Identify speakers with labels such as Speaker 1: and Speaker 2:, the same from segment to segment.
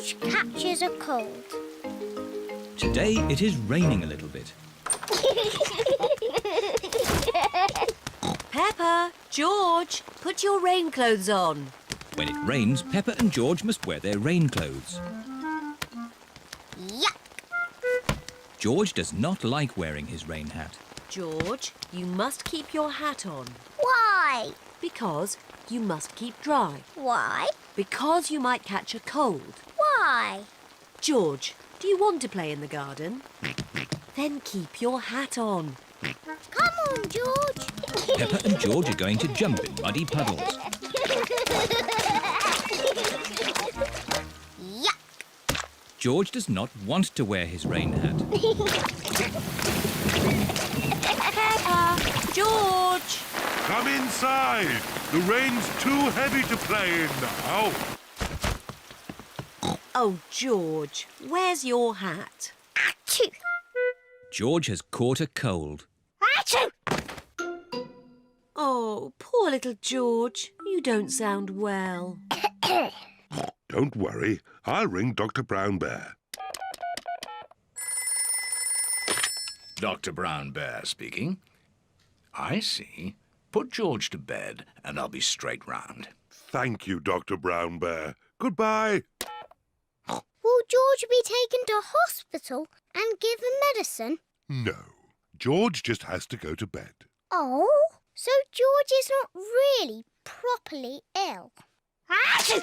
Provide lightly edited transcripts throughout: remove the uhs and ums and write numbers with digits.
Speaker 1: George catches a cold.
Speaker 2: Today it is raining a little bit.
Speaker 3: Peppa, George, put your rain clothes on.
Speaker 2: When it rains, Peppa and George must wear their rain clothes.
Speaker 1: Yuck!
Speaker 2: George does not like wearing his rain hat.
Speaker 3: George, you must keep your hat on.
Speaker 1: Why?
Speaker 3: Because you must keep dry.
Speaker 1: Why?
Speaker 3: Because you might catch a cold.
Speaker 1: Why?
Speaker 3: George, do you want to play in the garden? Then keep your hat on.
Speaker 1: Come on, George.
Speaker 2: Peppa and George are going to jump in muddy puddles.
Speaker 1: Yuck!
Speaker 2: George does not want to wear his rain hat.
Speaker 3: Peppa, George!
Speaker 4: Come inside. The rain's too heavy to play in now.
Speaker 3: Oh, George, where's your hat?
Speaker 1: Achoo!
Speaker 2: George has caught a cold.
Speaker 1: Achoo!
Speaker 3: Oh, poor little George. You don't sound well.
Speaker 4: Don't worry. I'll ring Dr. Brown Bear.
Speaker 5: Dr. Brown Bear speaking. I see. Put George to bed and I'll be straight round.
Speaker 4: Thank you, Dr. Brown Bear. Goodbye.
Speaker 1: Will George be taken to hospital and given medicine?
Speaker 4: No. George just has to go to bed.
Speaker 1: Oh, so George is not really properly ill. Achoo!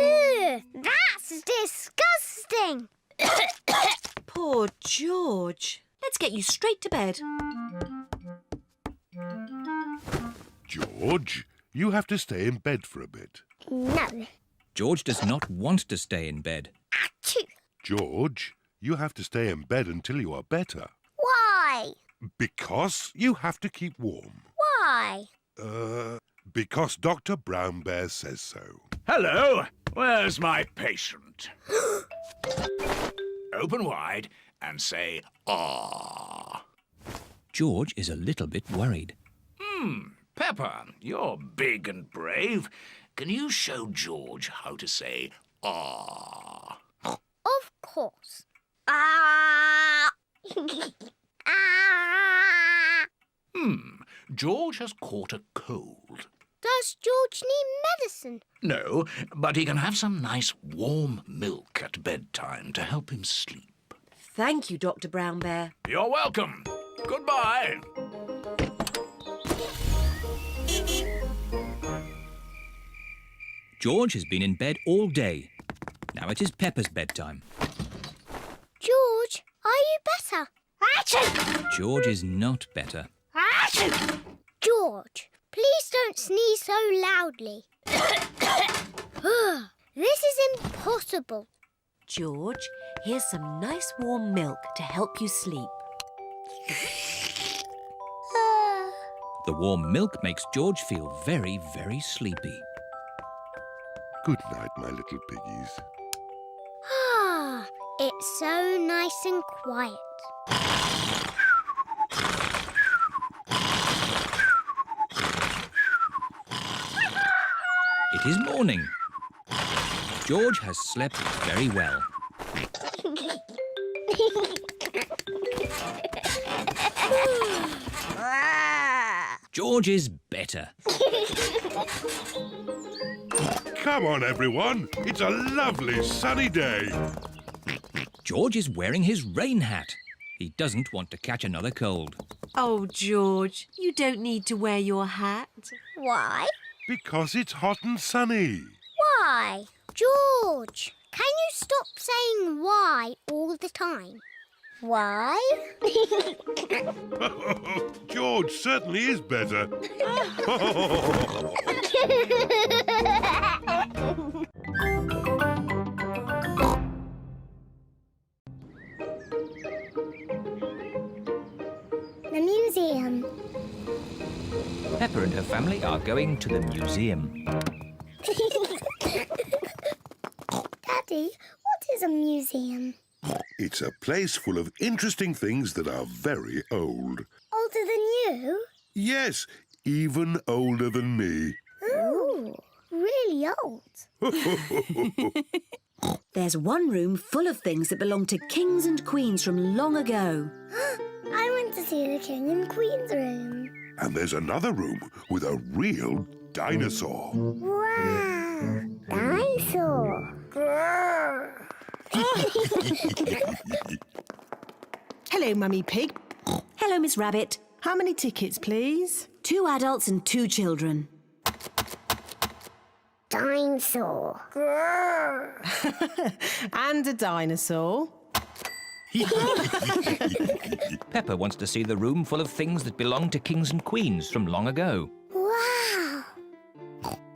Speaker 1: Ugh, that's disgusting.
Speaker 3: Poor George. Let's get you straight to bed.
Speaker 4: George, you have to stay in bed for a bit.
Speaker 1: No.
Speaker 2: George does not want to stay in bed.
Speaker 1: Achoo!
Speaker 4: George, you have to stay in bed until you are better.
Speaker 1: Why?
Speaker 4: Because you have to keep warm.
Speaker 1: Why?
Speaker 4: Because Dr. Brown Bear says so.
Speaker 5: Hello, where's my patient? Open wide and say, ah.
Speaker 2: George is a little bit worried.
Speaker 5: Peppa, you're big and brave. Can you show George how to say, ah?
Speaker 1: Of course. Ah! Ah!
Speaker 5: George has caught a cold.
Speaker 1: Does George need medicine?
Speaker 5: No, but he can have some nice warm milk at bedtime to help him sleep.
Speaker 3: Thank you, Dr. Brown Bear.
Speaker 5: You're welcome. Goodbye.
Speaker 2: George has been in bed all day. Now it is Peppa's bedtime.
Speaker 1: George, are you better? Achoo!
Speaker 2: George is not better.
Speaker 1: Achoo! George, please don't sneeze so loudly. This is impossible.
Speaker 3: George, here's some nice warm milk to help you sleep.
Speaker 2: The warm milk makes George feel very, very sleepy.
Speaker 4: Good night, my little piggies.
Speaker 1: It's so nice and quiet.
Speaker 2: It is morning. George has slept very well. George is better.
Speaker 4: Come on, everyone. It's a lovely sunny day.
Speaker 2: George is wearing his rain hat. He doesn't want to catch another cold.
Speaker 3: Oh, George, you don't need to wear your hat.
Speaker 1: Why?
Speaker 4: Because it's hot and sunny.
Speaker 1: Why? George, can you stop saying why all the time? Why?
Speaker 4: George certainly is better.
Speaker 1: The museum.
Speaker 2: Peppa and her family are going to the museum.
Speaker 1: Daddy, what is a museum?
Speaker 4: It's a place full of interesting things that are very old.
Speaker 1: Older than you?
Speaker 4: Yes, even older than me.
Speaker 1: Ooh, really old.
Speaker 3: There's one room full of things that belong to kings and queens from long ago.
Speaker 1: I want to see the King and Queen's room.
Speaker 4: And there's another room with a real dinosaur.
Speaker 1: Wow! Dinosaur!
Speaker 6: Hello, Mummy Pig.
Speaker 3: Hello, Miss Rabbit.
Speaker 6: How many tickets, please?
Speaker 3: 2 adults and 2 children.
Speaker 1: Dinosaur!
Speaker 6: And a dinosaur.
Speaker 2: Peppa wants to see the room full of things that belong to kings and queens from long ago.
Speaker 1: Wow!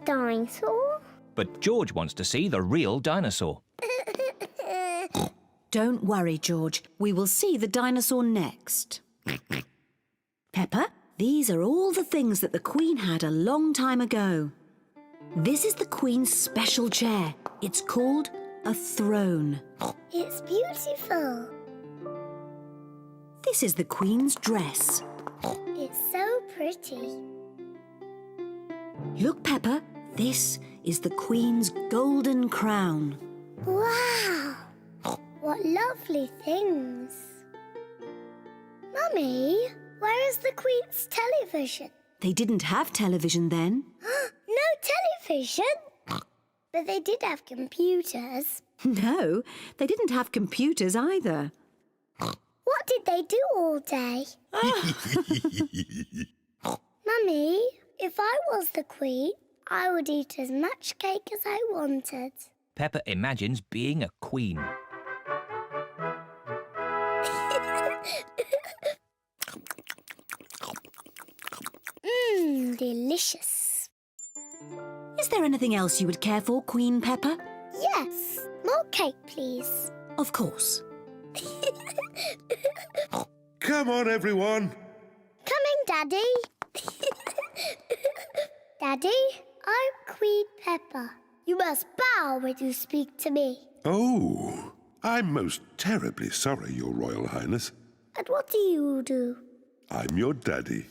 Speaker 1: Dinosaur?
Speaker 2: But George wants to see the real dinosaur.
Speaker 3: Don't worry, George. We will see the dinosaur next. Peppa, these are all the things that the Queen had a long time ago. This is the Queen's special chair. It's called a throne.
Speaker 1: It's beautiful.
Speaker 3: This is the Queen's dress.
Speaker 1: It's so pretty.
Speaker 3: Look, Peppa, this is the Queen's golden crown.
Speaker 1: Wow! What lovely things. Mummy, where is the Queen's television?
Speaker 3: They didn't have television then.
Speaker 1: No television? But they did have computers.
Speaker 3: No, they didn't have computers either.
Speaker 1: What did they do all day? Mummy, if I was the Queen, I would eat as much cake as I wanted.
Speaker 2: Peppa imagines being a queen.
Speaker 1: Delicious.
Speaker 3: Is there anything else you would care for, Queen Peppa?
Speaker 1: Yes, more cake, please.
Speaker 3: Of course.
Speaker 4: Come on, everyone.
Speaker 1: Coming, Daddy. Daddy, I'm Queen Peppa. You must bow when you speak to me.
Speaker 4: Oh, I'm most terribly sorry, Your Royal Highness.
Speaker 1: And what do you do?
Speaker 4: I'm your daddy.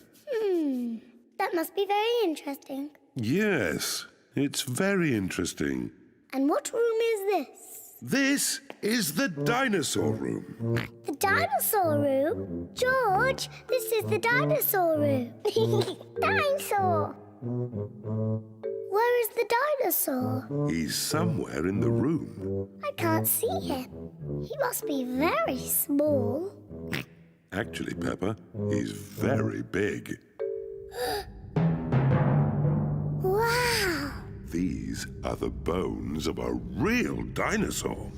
Speaker 1: That must be very interesting.
Speaker 4: Yes, it's very interesting.
Speaker 1: And what room is this?
Speaker 4: This is the dinosaur room.
Speaker 1: The dinosaur room? George, this is the dinosaur room. Dinosaur! Where is the dinosaur?
Speaker 4: He's somewhere in the room.
Speaker 1: I can't see him. He must be very small.
Speaker 4: Actually, Peppa, he's very big.
Speaker 1: Wow!
Speaker 4: These are the bones of a real dinosaur.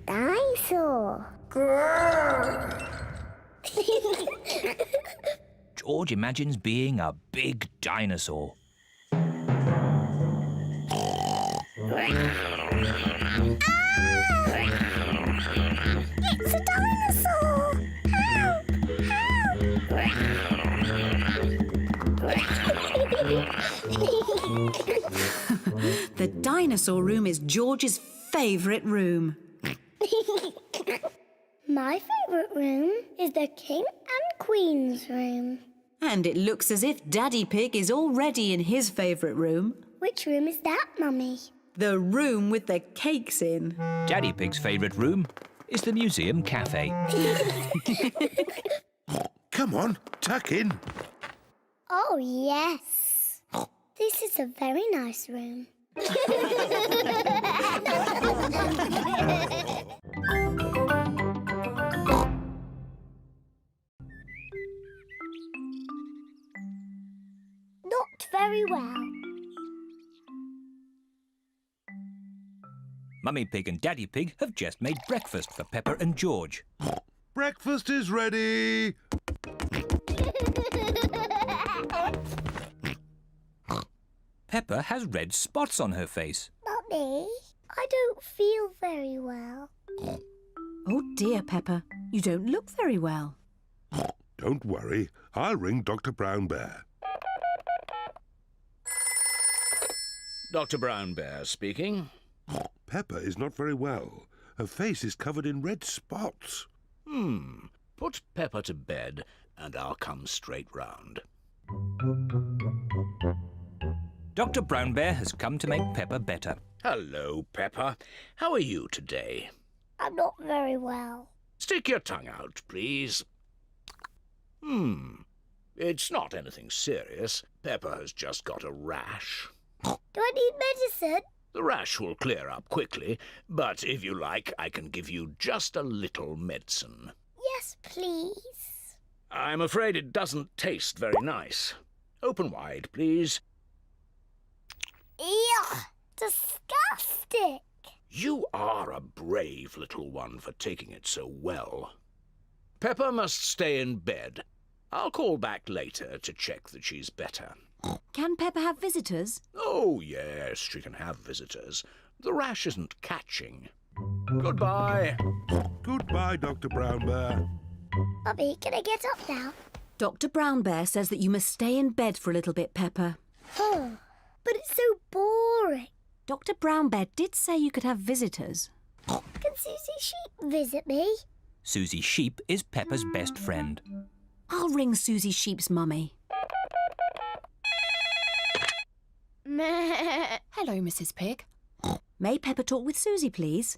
Speaker 1: Dinosaur!
Speaker 2: George imagines being a big dinosaur.
Speaker 1: It's a dinosaur!
Speaker 3: The dinosaur room is George's favourite room.
Speaker 1: My favourite room is the King and Queen's room.
Speaker 3: And it looks as if Daddy Pig is already in his favourite room.
Speaker 1: Which room is that, Mummy?
Speaker 3: The room with the cakes in.
Speaker 2: Daddy Pig's favourite room is the museum cafe.
Speaker 4: Come on, tuck in.
Speaker 1: Oh, yes. This is a very nice room. Not very well.
Speaker 2: Mummy Pig and Daddy Pig have just made breakfast for Peppa and George.
Speaker 4: Breakfast is ready.
Speaker 2: Peppa has red spots on her face.
Speaker 1: Mummy, I don't feel very well.
Speaker 3: Oh dear, Peppa, you don't look very well.
Speaker 4: Don't worry, I'll ring Dr. Brown Bear.
Speaker 5: Dr. Brown Bear speaking.
Speaker 4: Peppa is not very well. Her face is covered in red spots.
Speaker 5: Put Peppa to bed and I'll come straight round.
Speaker 2: Dr. Brown Bear has come to make Peppa better.
Speaker 5: Hello, Peppa. How are you today?
Speaker 1: I'm not very well.
Speaker 5: Stick your tongue out, please. It's not anything serious. Peppa has just got a rash.
Speaker 1: Do I need medicine?
Speaker 5: The rash will clear up quickly, but if you like, I can give you just a little medicine.
Speaker 1: Yes, please.
Speaker 5: I'm afraid it doesn't taste very nice. Open wide, please.
Speaker 1: Ew! Disgusting!
Speaker 5: You are a brave little one for taking it so well. Peppa must stay in bed. I'll call back later to check that she's better.
Speaker 3: Can Peppa have visitors?
Speaker 5: Oh, yes, she can have visitors. The rash isn't catching. Goodbye.
Speaker 4: Goodbye, Dr. Brown Bear.
Speaker 1: Mummy, can I get up now?
Speaker 3: Dr. Brown Bear says that you must stay in bed for a little bit, Peppa.
Speaker 1: Oh, but it's so boring.
Speaker 3: Dr. Brown Bear did say you could have visitors.
Speaker 1: Can Susie Sheep visit me?
Speaker 2: Susie Sheep is Peppa's best friend.
Speaker 3: I'll ring Susie Sheep's mummy.
Speaker 7: Hello, Mrs. Pig.
Speaker 3: May Peppa talk with Susie, please?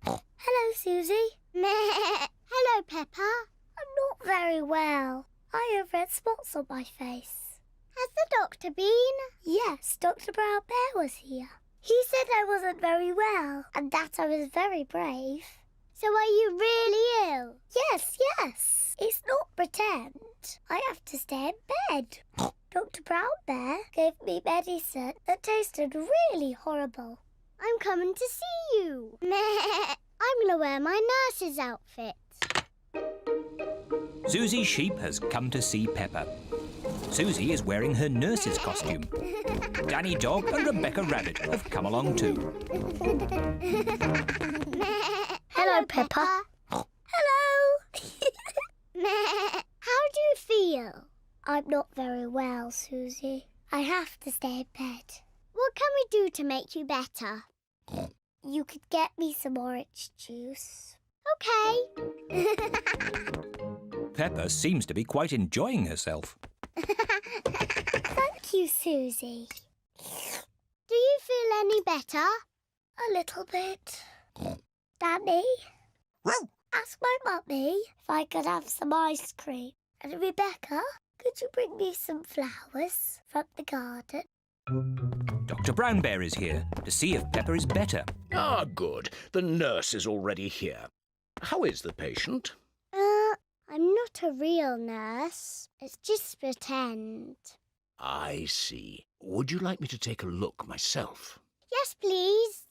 Speaker 1: Hello, Susie. Hello, Peppa. I'm not very well. I have red spots on my face. Has the doctor been? Yes, Dr. Brown Bear was here. He said I wasn't very well and that I was very brave. So are you really ill? Yes. It's not pretend. I have to stay in bed. Dr. Brown Bear gave me medicine that tasted really horrible. I'm coming to see you. I'm going to wear my nurse's outfit.
Speaker 2: Susie Sheep has come to see Peppa. Susie is wearing her nurse's costume. Danny Dog and Rebecca Rabbit have come along too.
Speaker 1: Hello, Peppa. Hello. How do you feel? I'm not very well, Susie. I have to stay in bed. What can we do to make you better? You could get me some orange juice. Okay.
Speaker 2: Peppa seems to be quite enjoying herself.
Speaker 1: Thank you, Susie. Do you feel any better? A little bit. Danny? Ask my mummy if I could have some ice cream. And Rebecca, could you bring me some flowers from the garden?
Speaker 2: Dr. Brown Bear is here to see if Peppa is better.
Speaker 5: Ah, good. The nurse is already here. How is the patient?
Speaker 1: I'm not a real nurse. It's just pretend.
Speaker 5: I see. Would you like me to take a look myself?
Speaker 1: Yes, please.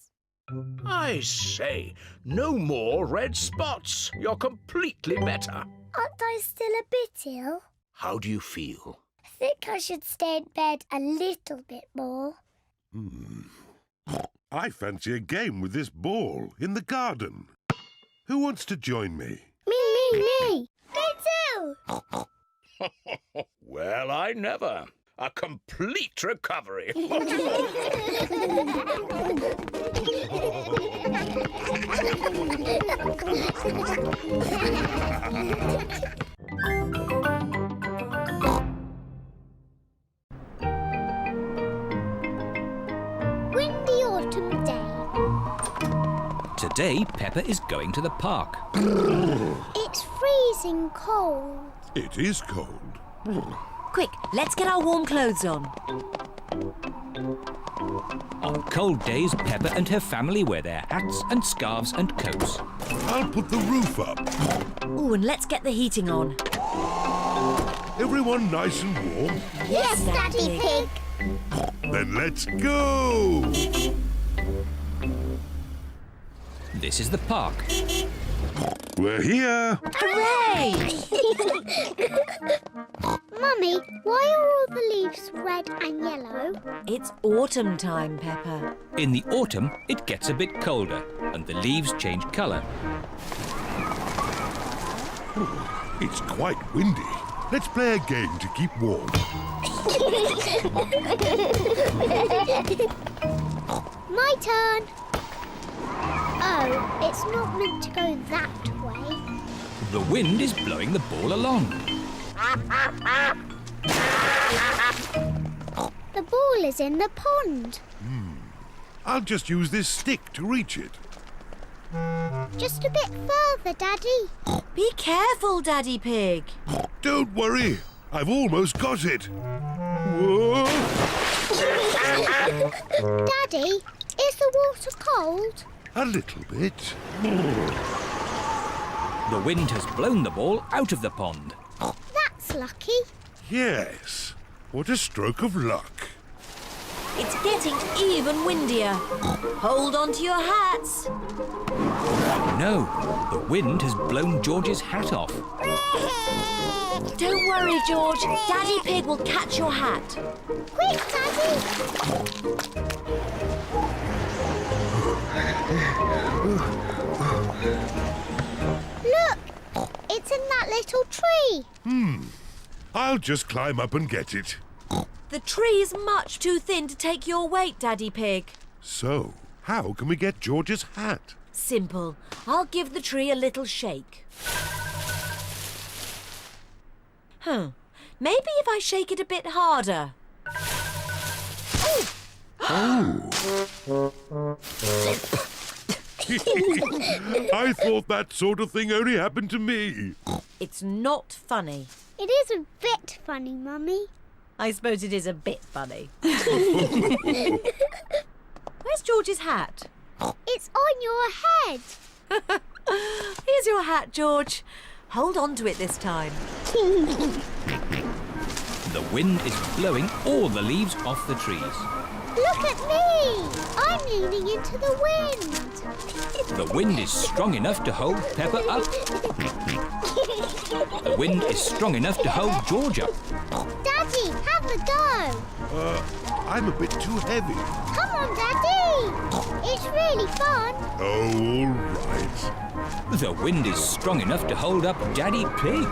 Speaker 5: I say, no more red spots. You're completely better.
Speaker 1: Aren't I still a bit ill?
Speaker 5: How do you feel?
Speaker 1: I think I should stay in bed a little bit more.
Speaker 4: I fancy a game with this ball in the garden. Who wants to join me?
Speaker 1: Me. Me too.
Speaker 5: Well, I never. A complete recovery.
Speaker 1: Windy autumn day.
Speaker 2: Today, Peppa is going to the park.
Speaker 1: It's freezing cold.
Speaker 4: It is cold.
Speaker 3: Quick, let's get our warm clothes on.
Speaker 2: On cold days, Peppa and her family wear their hats and scarves and coats.
Speaker 4: I'll put the roof up.
Speaker 3: Oh, and let's get the heating on.
Speaker 4: Everyone nice and warm?
Speaker 1: Yes, Daddy Pig.
Speaker 4: Then let's go!
Speaker 2: This is the park.
Speaker 4: We're here.
Speaker 3: Hooray!
Speaker 1: Mummy, why are all the leaves red and yellow?
Speaker 3: It's autumn time, Peppa.
Speaker 2: In the autumn, it gets a bit colder and the leaves change colour.
Speaker 4: It's quite windy. Let's play a game to keep warm.
Speaker 1: My turn. Oh, it's not meant to go that way.
Speaker 2: The wind is blowing the ball along.
Speaker 1: The ball is in the pond.
Speaker 4: I'll just use this stick to reach it.
Speaker 1: Just a bit further, Daddy.
Speaker 3: Be careful, Daddy Pig.
Speaker 4: Don't worry, I've almost got it. Whoa!
Speaker 1: Daddy, is the water cold?
Speaker 4: A little bit.
Speaker 2: The wind has blown the ball out of the pond.
Speaker 1: That's lucky.
Speaker 4: Yes. What a stroke of luck.
Speaker 3: It's getting even windier. Hold on to your hats.
Speaker 2: No, the wind has blown George's hat off.
Speaker 3: Don't worry, George. Daddy Pig will catch your hat.
Speaker 1: Quick, Daddy. Look, it's in that little tree.
Speaker 4: I'll just climb up and get it.
Speaker 3: The tree is much too thin to take your weight, Daddy Pig.
Speaker 4: So, how can we get George's hat?
Speaker 3: Simple. I'll give the tree a little shake. Maybe if I shake it a bit harder.
Speaker 4: I thought that sort of thing only happened to me.
Speaker 3: It's not funny.
Speaker 1: It is a bit funny, Mummy.
Speaker 3: I suppose it is a bit funny. Where's George's hat?
Speaker 1: It's on your head.
Speaker 3: Here's your hat, George. Hold on to it this time.
Speaker 2: The wind is blowing all the leaves off the trees.
Speaker 1: Look at me. I'm leaning into the wind.
Speaker 2: The wind is strong enough to hold Peppa up. The wind is strong enough to hold George up.
Speaker 1: Daddy, have a go.
Speaker 4: I'm a bit too heavy.
Speaker 1: Come on, Daddy. It's really fun.
Speaker 4: Oh, all right.
Speaker 2: The wind is strong enough to hold up Daddy Pig.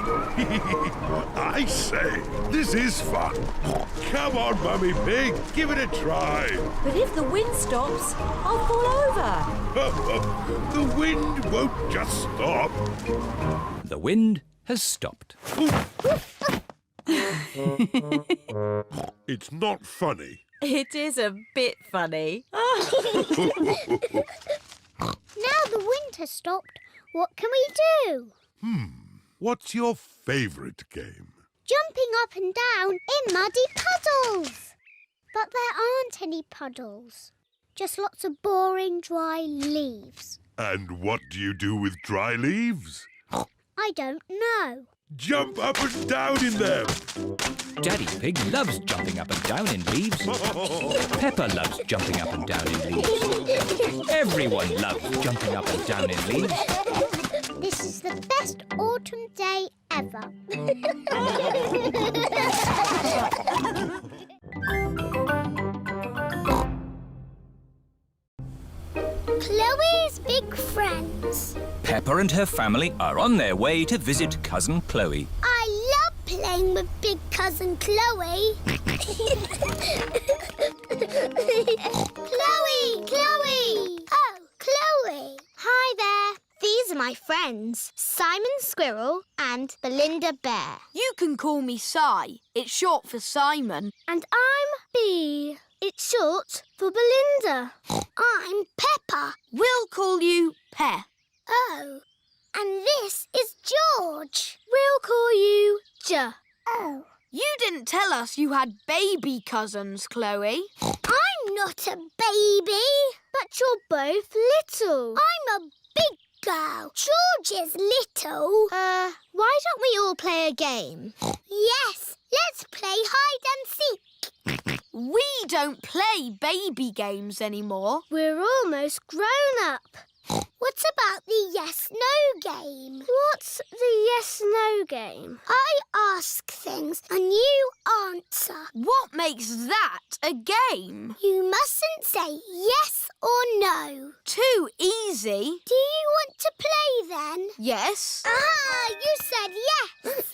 Speaker 4: I say, this is fun. Come on, Mummy Pig, give it a try.
Speaker 3: But if the wind stops, I'll fall over.
Speaker 4: The wind won't just stop.
Speaker 2: The wind has stopped.
Speaker 4: It's not funny.
Speaker 3: It is a bit funny.
Speaker 1: Now the wind has stopped. What can we do?
Speaker 4: What's your favourite game?
Speaker 1: Jumping up and down in muddy puddles. But there aren't any puddles. Just lots of boring, dry leaves.
Speaker 4: And what do you do with dry leaves?
Speaker 1: I don't know.
Speaker 4: Jump up and down in them.
Speaker 2: Daddy Pig loves jumping up and down in leaves. Peppa loves jumping up and down in leaves. Everyone loves jumping up and down in leaves.
Speaker 1: This is the best autumn day ever. Chloe's big friends.
Speaker 2: Peppa and her family are on their way to visit Cousin Chloe.
Speaker 1: I love playing with big cousin Chloe. Chloe! Oh, Chloe. Hi there. These are my friends, Simon Squirrel and Belinda Bear.
Speaker 7: You can call me Si. It's short for Simon.
Speaker 1: And I'm Bee. It's short for Belinda. I'm Peppa.
Speaker 7: We'll call you Pe.
Speaker 1: Oh. And this is George. We'll call you J. Oh.
Speaker 7: You didn't tell us you had baby cousins, Chloe.
Speaker 1: I'm not a baby. But you're both little. I'm a big girl. George is little.
Speaker 7: Why don't we all play a game?
Speaker 1: Yes. Let's play hide and seek.
Speaker 7: We don't play baby games anymore.
Speaker 1: We're almost grown up. What about the yes-no game? What's the yes-no game? I ask things and you answer.
Speaker 7: What makes that a game?
Speaker 1: You mustn't say yes or no.
Speaker 7: Too easy.
Speaker 1: Do you want to play then?
Speaker 7: Yes.
Speaker 1: Ah, you said yes.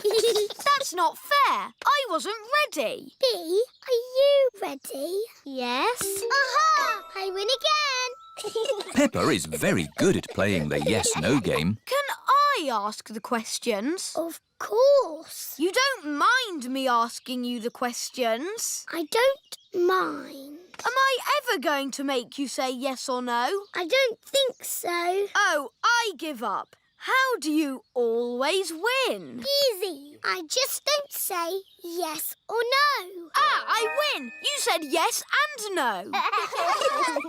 Speaker 7: That's not fair. I wasn't ready.
Speaker 1: Bee, are you ready? Yes. Aha! I win again.
Speaker 2: Peppa is very good at playing the yes-no game.
Speaker 7: Can I ask the questions?
Speaker 1: Of course.
Speaker 7: You don't mind me asking you the questions?
Speaker 1: I don't mind.
Speaker 7: Am I ever going to make you say yes or no?
Speaker 1: I don't think so.
Speaker 7: Oh, I give up. How do you always win?
Speaker 1: Easy. I just don't say yes or no.
Speaker 7: Ah, I win! You said yes and no.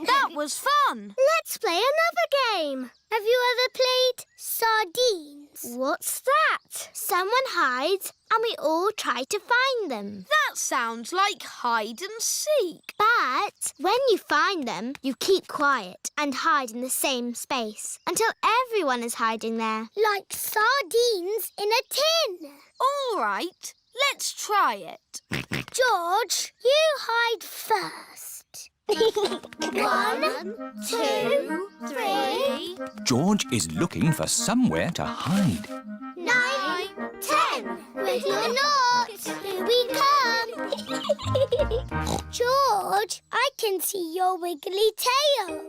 Speaker 7: That was fun.
Speaker 1: Let's play another game. Have you ever played sardines? What's that? Someone hides and we all try to find them.
Speaker 7: That sounds like hide and seek.
Speaker 1: But when you find them, you keep quiet and hide in the same space until everyone is hiding there. Like sardines in a tin.
Speaker 7: All right, let's try it.
Speaker 1: George, you hide first. 1, 2, 3,
Speaker 2: George is looking for somewhere to hide.
Speaker 1: 9, 10. Wiggle not. Here we come. George, I can see your wiggly tail.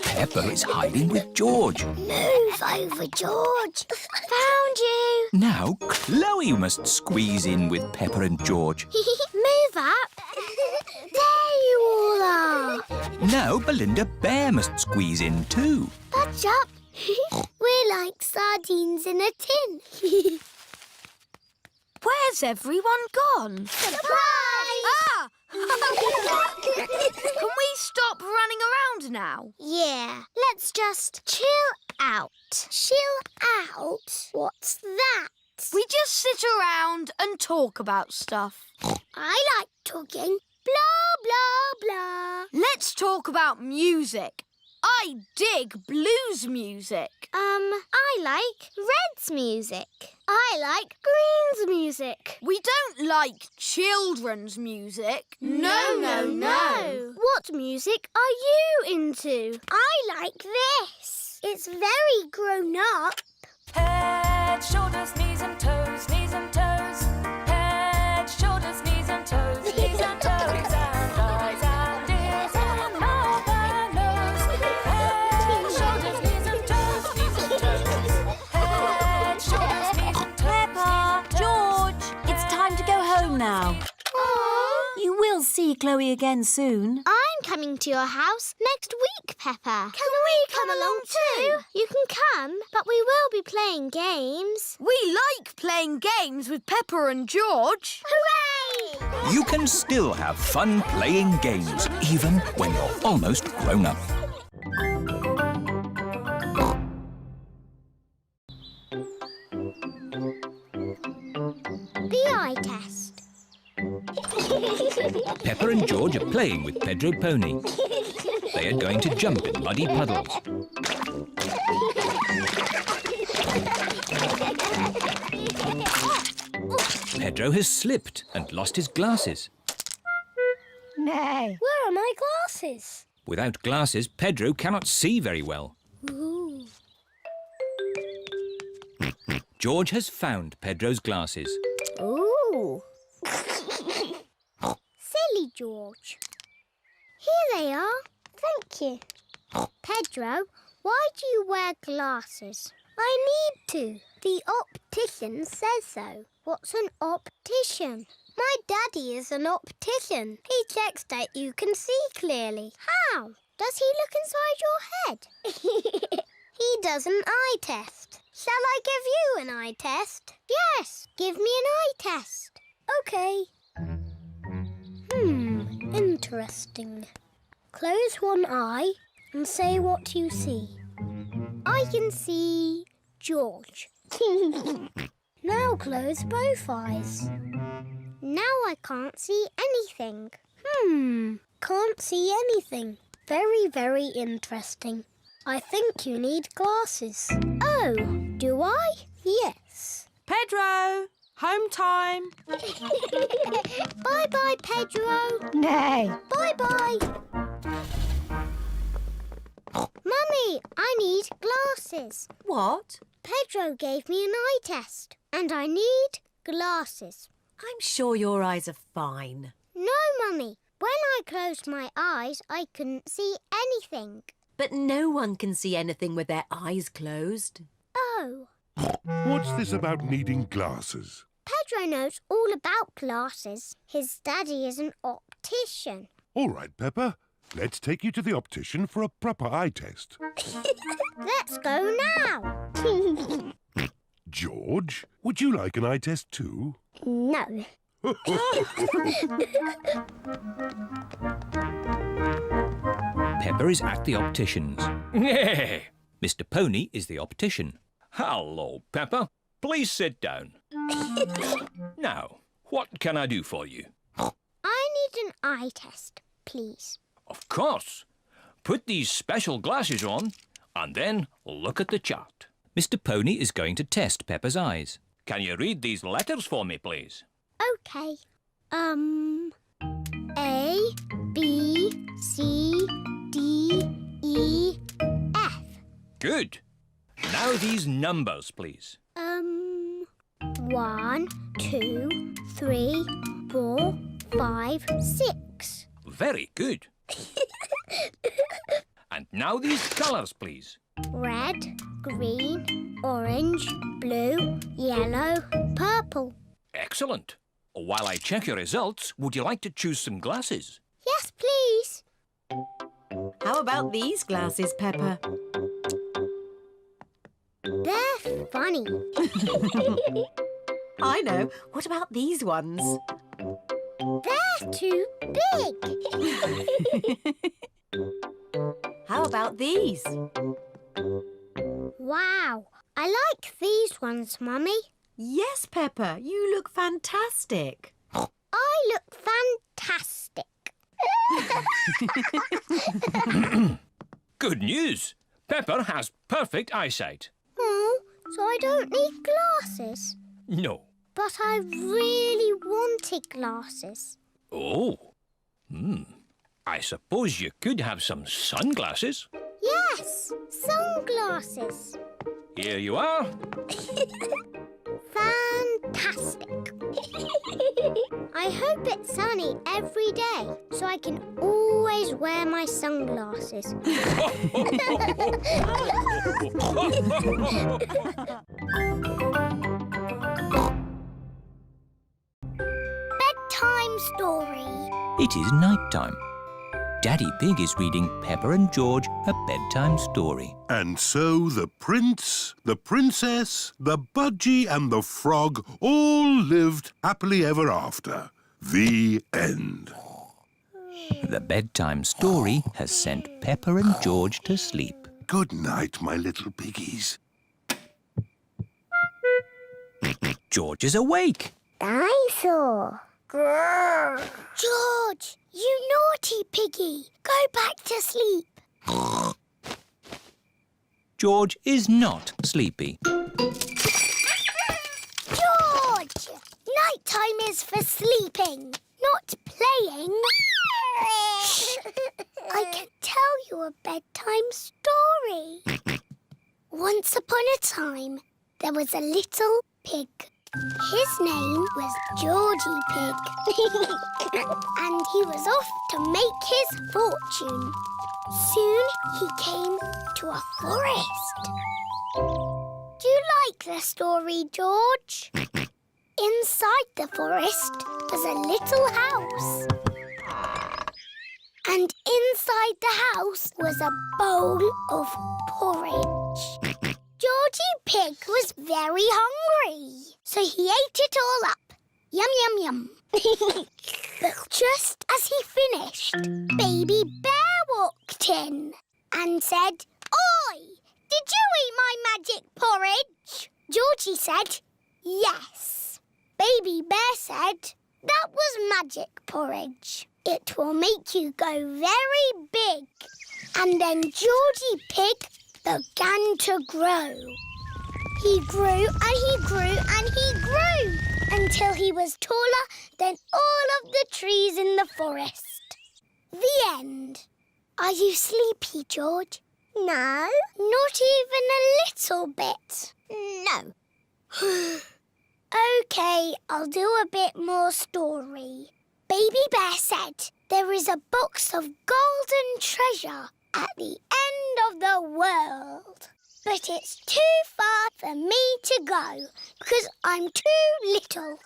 Speaker 2: Peppa is hiding with George.
Speaker 1: Move over, George. Found you.
Speaker 2: Now Chloe must squeeze in with Peppa and George.
Speaker 1: Move up. There you all are.
Speaker 2: Now Belinda Bear must squeeze in too.
Speaker 1: Budge up. We're like sardines in a tin.
Speaker 7: Where's everyone gone?
Speaker 1: Surprise!
Speaker 7: Ah! Can we stop running around now?
Speaker 1: Yeah, let's just chill out. Chill out? What's that?
Speaker 7: We just sit around and talk about stuff.
Speaker 1: I like talking. Blah, blah, blah.
Speaker 7: Let's talk about music. I dig blues music.
Speaker 1: I like Red's music. I like Green's music.
Speaker 7: We don't like children's music.
Speaker 1: No. What music are you into? I like this. It's very grown up.
Speaker 8: Head, shoulders, knees and toes, knees and toes. Head, shoulders, knees and toes, knees and toes. And eyes and ears and mouth and nose. Head, shoulders, knees and toes, knees and toes. Head, shoulders, knees and toes.
Speaker 3: Peppa, George, it's time to go home now. You will see Chloe again soon.
Speaker 1: I'm coming to your house next week, Peppa. Can we come along too? You can come, but we will be playing games.
Speaker 7: We like playing games with Peppa and George.
Speaker 1: Hooray!
Speaker 2: You can still have fun playing games, even when you're almost grown up.
Speaker 1: The eye test.
Speaker 2: Peppa and George are playing with Pedro Pony. They are going to jump in muddy puddles. Pedro has slipped and lost his glasses.
Speaker 1: Where are my glasses?
Speaker 2: Without glasses, Pedro cannot see very well.
Speaker 1: Ooh.
Speaker 2: George has found Pedro's glasses.
Speaker 1: Ooh. Silly George. Here they are. Thank you. Pedro, why do you wear glasses? I need to. The optician says so. What's an optician? My daddy is an optician. He checks that you can see clearly. How? Does he look inside your head? He does an eye test. Shall I give you an eye test? Yes, give me an eye test. OK. Interesting. Close one eye and say what you see. I can see George. Now close both eyes. Now I can't see anything. Can't see anything. Very, very interesting. I think you need glasses. Oh, do I? Yes.
Speaker 6: Pedro, home time.
Speaker 1: Bye-bye, Pedro.
Speaker 6: Nay.
Speaker 1: Bye-bye. Mummy, I need glasses.
Speaker 3: What?
Speaker 1: Pedro gave me an eye test and I need glasses.
Speaker 3: I'm sure your eyes are fine.
Speaker 1: No, Mummy. When I closed my eyes, I couldn't see anything.
Speaker 3: But no one can see anything with their eyes closed.
Speaker 1: Oh.
Speaker 4: What's this about needing glasses?
Speaker 1: Pedro knows all about glasses. His daddy is an optician.
Speaker 4: All right, Peppa. Let's take you to the optician for a proper eye test.
Speaker 1: Let's go now.
Speaker 4: George, would you like an eye test too?
Speaker 1: No.
Speaker 2: Peppa is at the optician's. Mr. Pony is the optician. Hello, Peppa. Please sit down. Now, what can I do for you?
Speaker 1: I need an eye test, please.
Speaker 2: Of course. Put these special glasses on and then look at the chart. Mr. Pony is going to test Peppa's eyes. Can you read these letters for me, please?
Speaker 1: Okay. A, B, C, D, E, F.
Speaker 2: Good. Now these numbers, please.
Speaker 1: 1, 2, 3, 4, 5, 6.
Speaker 2: Very good. And now these colours, please.
Speaker 1: Red, green, orange, blue, yellow, purple.
Speaker 2: Excellent. While I check your results, would you like to choose some glasses?
Speaker 1: Yes, please.
Speaker 3: How about these glasses, Peppa?
Speaker 1: They're funny.
Speaker 3: I know. What about these ones?
Speaker 1: They're too big.
Speaker 3: How about these?
Speaker 1: Wow, I like these ones, Mummy.
Speaker 3: Yes, Peppa, you look fantastic.
Speaker 1: I look fantastic.
Speaker 2: Good news. Peppa has perfect eyesight.
Speaker 1: Oh, so I don't need glasses.
Speaker 2: No.
Speaker 1: But I really wanted glasses.
Speaker 2: Oh. I suppose you could have some sunglasses.
Speaker 1: Yes, sunglasses.
Speaker 2: Here you are.
Speaker 1: Fantastic. I hope it's sunny every day so I can always wear my sunglasses. Bedtime story.
Speaker 2: It is night time. Daddy Pig is reading Peppa and George a bedtime story.
Speaker 4: And so the prince, the princess, the budgie and the frog all lived happily ever after. The end.
Speaker 2: The bedtime story has sent Peppa and George to sleep.
Speaker 4: Good night, my little piggies.
Speaker 2: George is awake.
Speaker 1: Dinosaur. George, you naughty piggy. Go back to sleep.
Speaker 2: George is not sleepy.
Speaker 1: George! Nighttime is for sleeping, not playing. Shh! I can tell you a bedtime story. Once upon a time, there was a little pig. His name was Georgie Pig. And he was off to make his fortune. Soon he came to a forest. Do you like the story, George? Inside the forest was a little house. And inside the house was a bowl of porridge. Georgie Pig was very hungry, so he ate it all up. Yum, yum, yum. But just as he finished, Baby Bear walked in and said, "Oi, did you eat my magic porridge?" Georgie said, "Yes." Baby Bear said, "That was magic porridge. It will make you go very big." And then Georgie Pig began to grow. He grew and he grew and he grew until he was taller than all of the trees in the forest. The end. Are you sleepy, George? No. Not even a little bit? No. OK, I'll do a bit more story. Baby Bear said there is a box of golden treasure at the end of the world. But it's too far for me to go because I'm too little.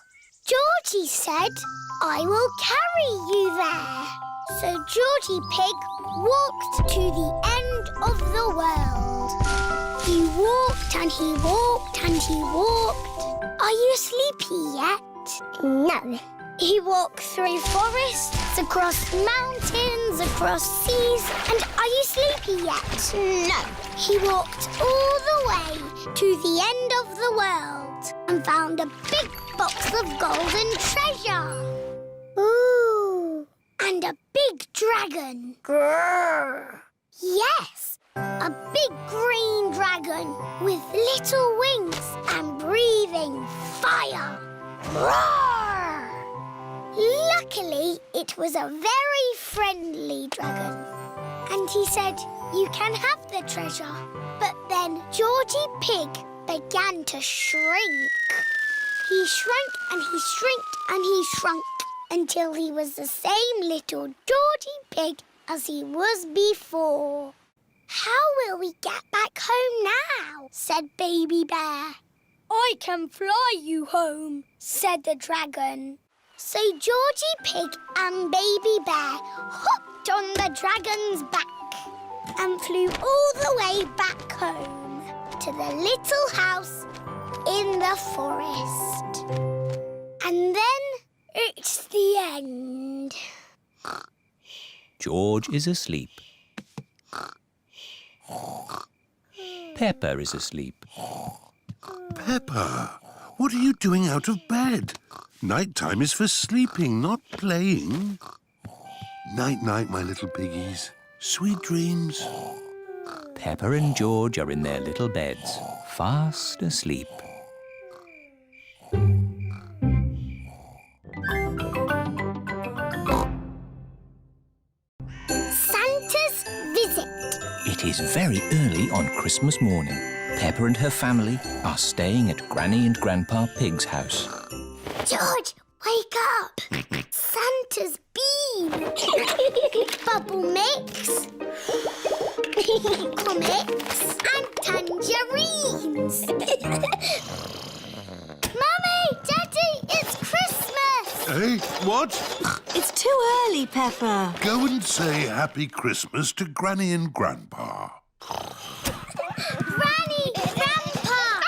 Speaker 1: Georgie said, I will carry you there. So Georgie Pig walked to the end of the world. He walked and he walked and he walked. Are you sleepy yet? No. He walked through forests, across mountains, across seas. And are you sleepy yet? No. He walked all the way to the end of the world and found a big box of golden treasure. Ooh. And a big dragon. Grrr. Yes, a big green dragon with little wings and breathing fire. Roar! Luckily, it was a very friendly dragon. And he said, you can have the treasure. But then Georgie Pig began to shrink. He shrank and he shrinked and he shrunk until he was the same little Georgie Pig as he was before. How will we get back home now? Said Baby Bear. I can fly you home, said the dragon. So Georgie Pig and Baby Bear hopped on the dragon's back and flew all the way back home to the little house in the forest. And then it's the end.
Speaker 2: George is asleep. Peppa is asleep.
Speaker 4: Peppa, what are you doing out of bed? Night-time is for sleeping, not playing. Night-night, my little piggies. Sweet dreams.
Speaker 2: Peppa and George are in their little beds, fast asleep.
Speaker 1: Santa's visit.
Speaker 2: It is very early on Christmas morning. Peppa and her family are staying at Granny and Grandpa Pig's house.
Speaker 1: George, wake up! Santa's been. Bubble mix, comics and tangerines. Mummy, Daddy, it's Christmas!
Speaker 4: Hey, what?
Speaker 3: It's too early, Peppa.
Speaker 4: Go and say Happy Christmas to Granny and Grandpa.
Speaker 1: Granny, Grandpa!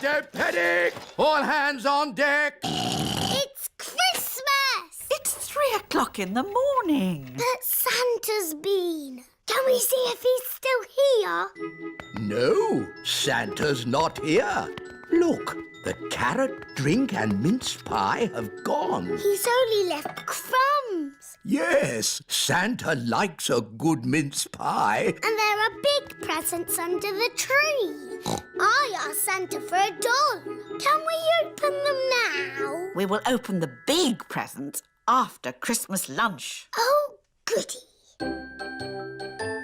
Speaker 5: Don't panic! All hands on deck!
Speaker 1: It's Christmas!
Speaker 9: It's 3 o'clock in the morning.
Speaker 1: But Santa's been. Can we see if he's still here?
Speaker 5: No, Santa's not here. Look, the carrot, drink and mince pie have gone.
Speaker 1: He's only left crumbs.
Speaker 5: Yes, Santa likes a good mince pie.
Speaker 1: And there are big presents under the tree. I asked Santa for a doll. Can we open them now?
Speaker 9: We will open the big presents after Christmas lunch.
Speaker 1: Oh, goody.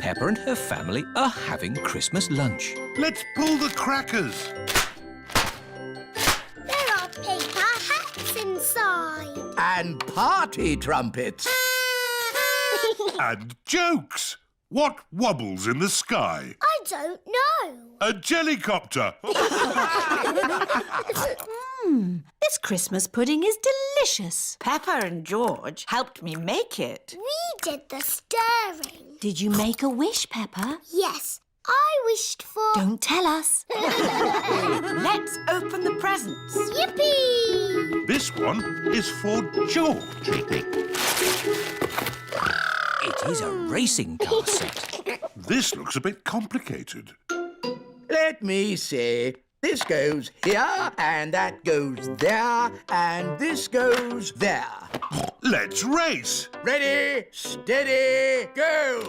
Speaker 2: Peppa and her family are having Christmas lunch.
Speaker 4: Let's pull the crackers.
Speaker 1: There are paper hats inside.
Speaker 5: And party trumpets.
Speaker 4: And jokes. What wobbles in the sky?
Speaker 1: I don't know.
Speaker 4: A jellycopter.
Speaker 3: This Christmas pudding is delicious.
Speaker 9: Peppa and George helped me make it.
Speaker 1: We did the stirring.
Speaker 3: Did you make a wish, Peppa?
Speaker 1: Yes, I wished for...
Speaker 3: Don't tell us.
Speaker 9: Let's open the presents.
Speaker 1: Yippee!
Speaker 4: This one is for George.
Speaker 2: It is a racing car set.
Speaker 4: This looks a bit complicated.
Speaker 5: Let me see. This goes here, and that goes there, and this goes there.
Speaker 4: Let's race.
Speaker 5: Ready, steady, go!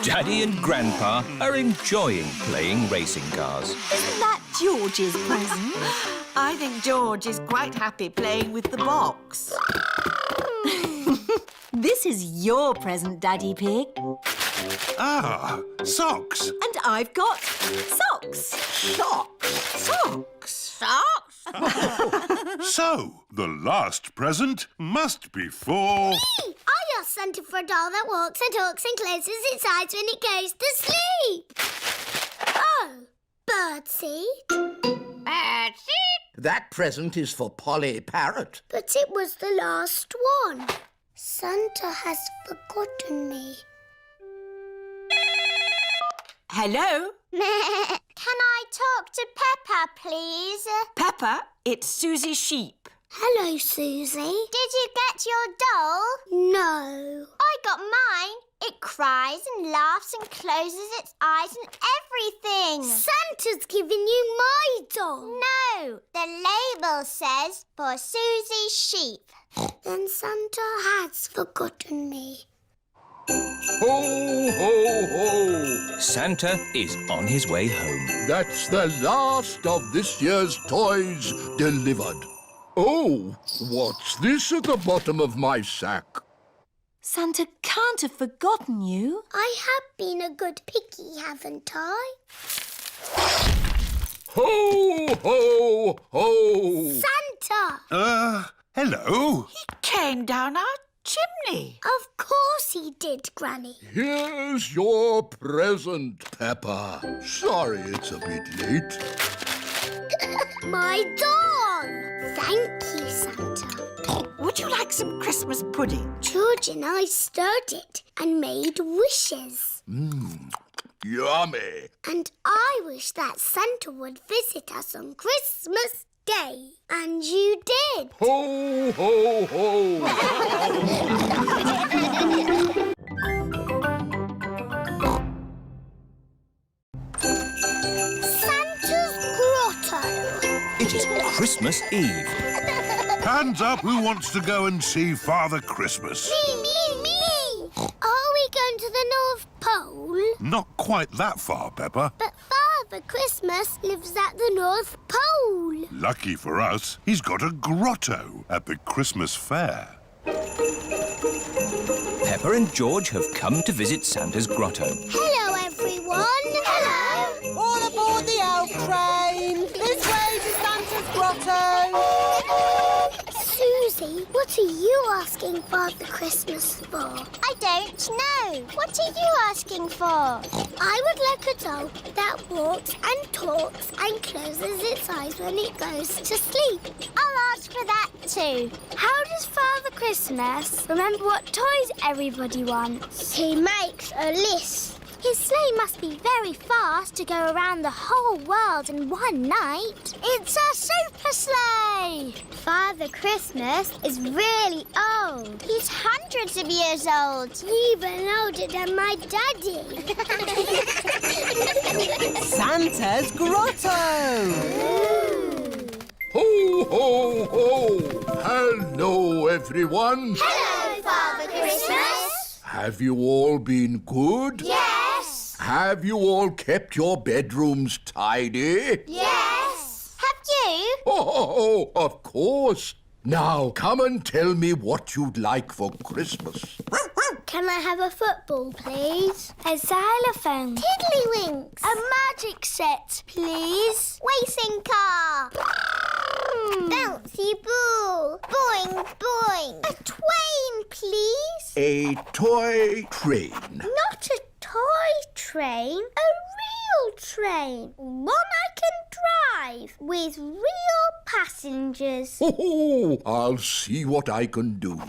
Speaker 2: Daddy and Grandpa are enjoying playing racing cars.
Speaker 3: Isn't that George's present?
Speaker 9: I think George is quite happy playing with the box.
Speaker 3: This is your present, Daddy Pig.
Speaker 4: Ah, socks.
Speaker 3: And I've got socks.
Speaker 5: Socks!
Speaker 9: Socks.
Speaker 7: Socks?
Speaker 4: So, the last present must be for...
Speaker 1: I asked Santa for a doll that walks and talks and closes its eyes when it goes to sleep. Oh, birdseed.
Speaker 7: Birdseed?
Speaker 10: That present is for Polly Parrot.
Speaker 1: But it was the last one. Santa has forgotten me.
Speaker 9: Hello?
Speaker 1: Can I talk to Peppa, please?
Speaker 9: Peppa, it's Susie Sheep.
Speaker 1: Hello, Susie. Did you get your doll? No. I got mine. It cries and laughs and closes its eyes and everything. Santa's given you my doll. No, the label says for Susie Sheep. Then Santa has forgotten me.
Speaker 11: Ho, ho, ho!
Speaker 2: Santa is on his way home.
Speaker 11: That's the last of this year's toys delivered. Oh, what's this at the bottom of my sack?
Speaker 6: Santa can't have forgotten you.
Speaker 1: I have been a good piggy, haven't I?
Speaker 11: Ho, ho, ho!
Speaker 1: Santa!
Speaker 4: Hello?
Speaker 9: He came down our chimney.
Speaker 1: Of course he did, Granny.
Speaker 11: Here's your present, Peppa. Sorry it's a bit late.
Speaker 1: My doll! Thank you, Santa.
Speaker 9: Would you like some Christmas pudding?
Speaker 1: George and I stirred it and made wishes.
Speaker 11: Yummy.
Speaker 1: And I wish that Santa would visit us on Christmas Day. And you did.
Speaker 11: Ho, ho, ho!
Speaker 1: Santa's Grotto.
Speaker 2: It is Christmas Eve.
Speaker 4: Hands up who wants to go and see Father Christmas.
Speaker 1: Me! Are we going to the North Pole?
Speaker 4: Not quite that far, Peppa.
Speaker 1: But Father Christmas lives at the North Pole.
Speaker 4: Lucky for us, he's got a grotto at the Christmas fair.
Speaker 2: Peppa and George have come to visit Santa's grotto.
Speaker 1: Hello, everyone. Hello.
Speaker 6: All aboard the elf train. This way to Santa's grotto.
Speaker 1: Susie, what are you asking Father Christmas for? I don't know. What are you asking for? I would like a doll that walks and talks and closes its eyes when it goes to sleep. I'll ask for that too. How does Father Christmas remember what toys everybody wants? He makes a list. His sleigh must be very fast to go around the whole world in one night. It's a super sleigh! Father Christmas is really old. He's hundreds of years old. Even older than my daddy.
Speaker 6: Santa's grotto.
Speaker 11: Ho, ho, ho! Hello, everyone.
Speaker 1: Hello, Father Christmas.
Speaker 11: Have you all been good?
Speaker 1: Yes.
Speaker 11: Have you all kept your bedrooms tidy?
Speaker 1: Yes. Have you?
Speaker 11: Oh, of course. Now, come and tell me what you'd like for Christmas.
Speaker 1: Can I have a football, please? A xylophone. Tiddlywinks. A magic set, please. Racing car. Bouncy ball. Boing, boing. A twain, please.
Speaker 11: A toy train.
Speaker 1: Not a toy train. A real train. One I can drive with real passengers.
Speaker 11: Oh, I'll see what I can do.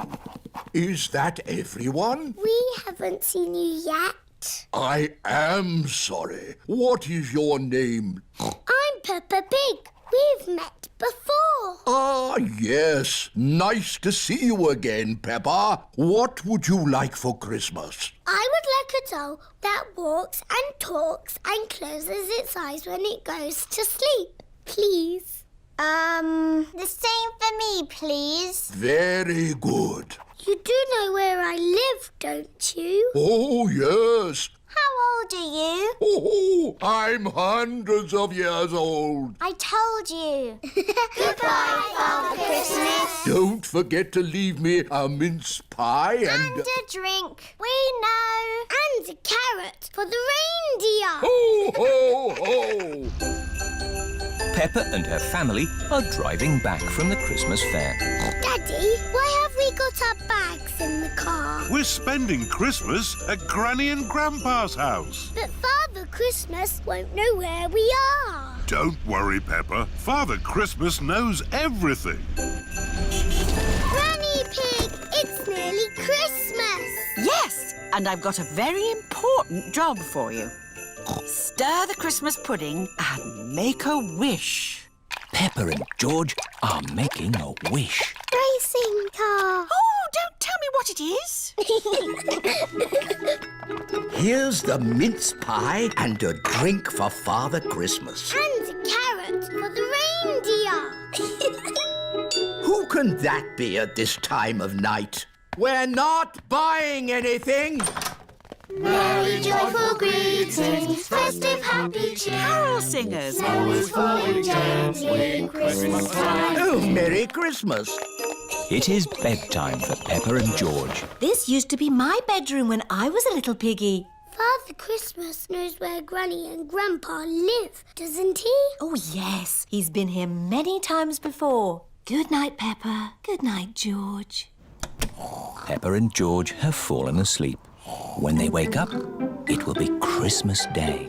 Speaker 11: Is that everyone?
Speaker 1: We haven't seen you yet.
Speaker 11: I am sorry. What is your name?
Speaker 1: I'm Peppa Pig. We've met before.
Speaker 11: Ah, yes. Nice to see you again, Peppa. What would you like for Christmas?
Speaker 1: I would like a doll that walks and talks and closes its eyes when it goes to sleep, please. The same for me, please.
Speaker 11: Very good.
Speaker 1: You do know where I live, don't you?
Speaker 11: Oh, yes.
Speaker 1: How old are you?
Speaker 11: Oh, I'm hundreds of years old.
Speaker 1: I told you. Goodbye, Father Christmas.
Speaker 11: Don't forget to leave me a mince pie
Speaker 1: And a drink. We know. And a carrot for the reindeer.
Speaker 11: Ho, ho, ho!
Speaker 2: Peppa and her family are driving back from the Christmas fair.
Speaker 1: Daddy, why have we got our bags in the car?
Speaker 4: We're spending Christmas at Granny and Grandpa's house.
Speaker 1: But Father Christmas won't know where we are.
Speaker 4: Don't worry, Peppa. Father Christmas knows everything.
Speaker 1: Granny Pig, it's nearly Christmas.
Speaker 9: Yes, and I've got a very important job for you. Stir the Christmas pudding and make a wish.
Speaker 2: Peppa and George are making a wish.
Speaker 1: Racing car.
Speaker 9: Oh, don't tell me what it is.
Speaker 10: Here's the mince pie and a drink for Father Christmas.
Speaker 1: And a carrot for the reindeer.
Speaker 10: Who can that be at this time of night? We're not buying anything.
Speaker 1: Merry joyful greetings, festive happy cheer.
Speaker 9: Carol singers.
Speaker 1: Always falling gently, Christmas time.
Speaker 10: Oh, Merry Christmas.
Speaker 2: It is bedtime for Peppa and George.
Speaker 3: This used to be my bedroom when I was a little piggy.
Speaker 1: Father Christmas knows where Granny and Grandpa live, doesn't he?
Speaker 3: Oh, yes. He's been here many times before. Good night, Peppa. Good night, George.
Speaker 2: Peppa and George have fallen asleep. When they wake up, it will be Christmas Day.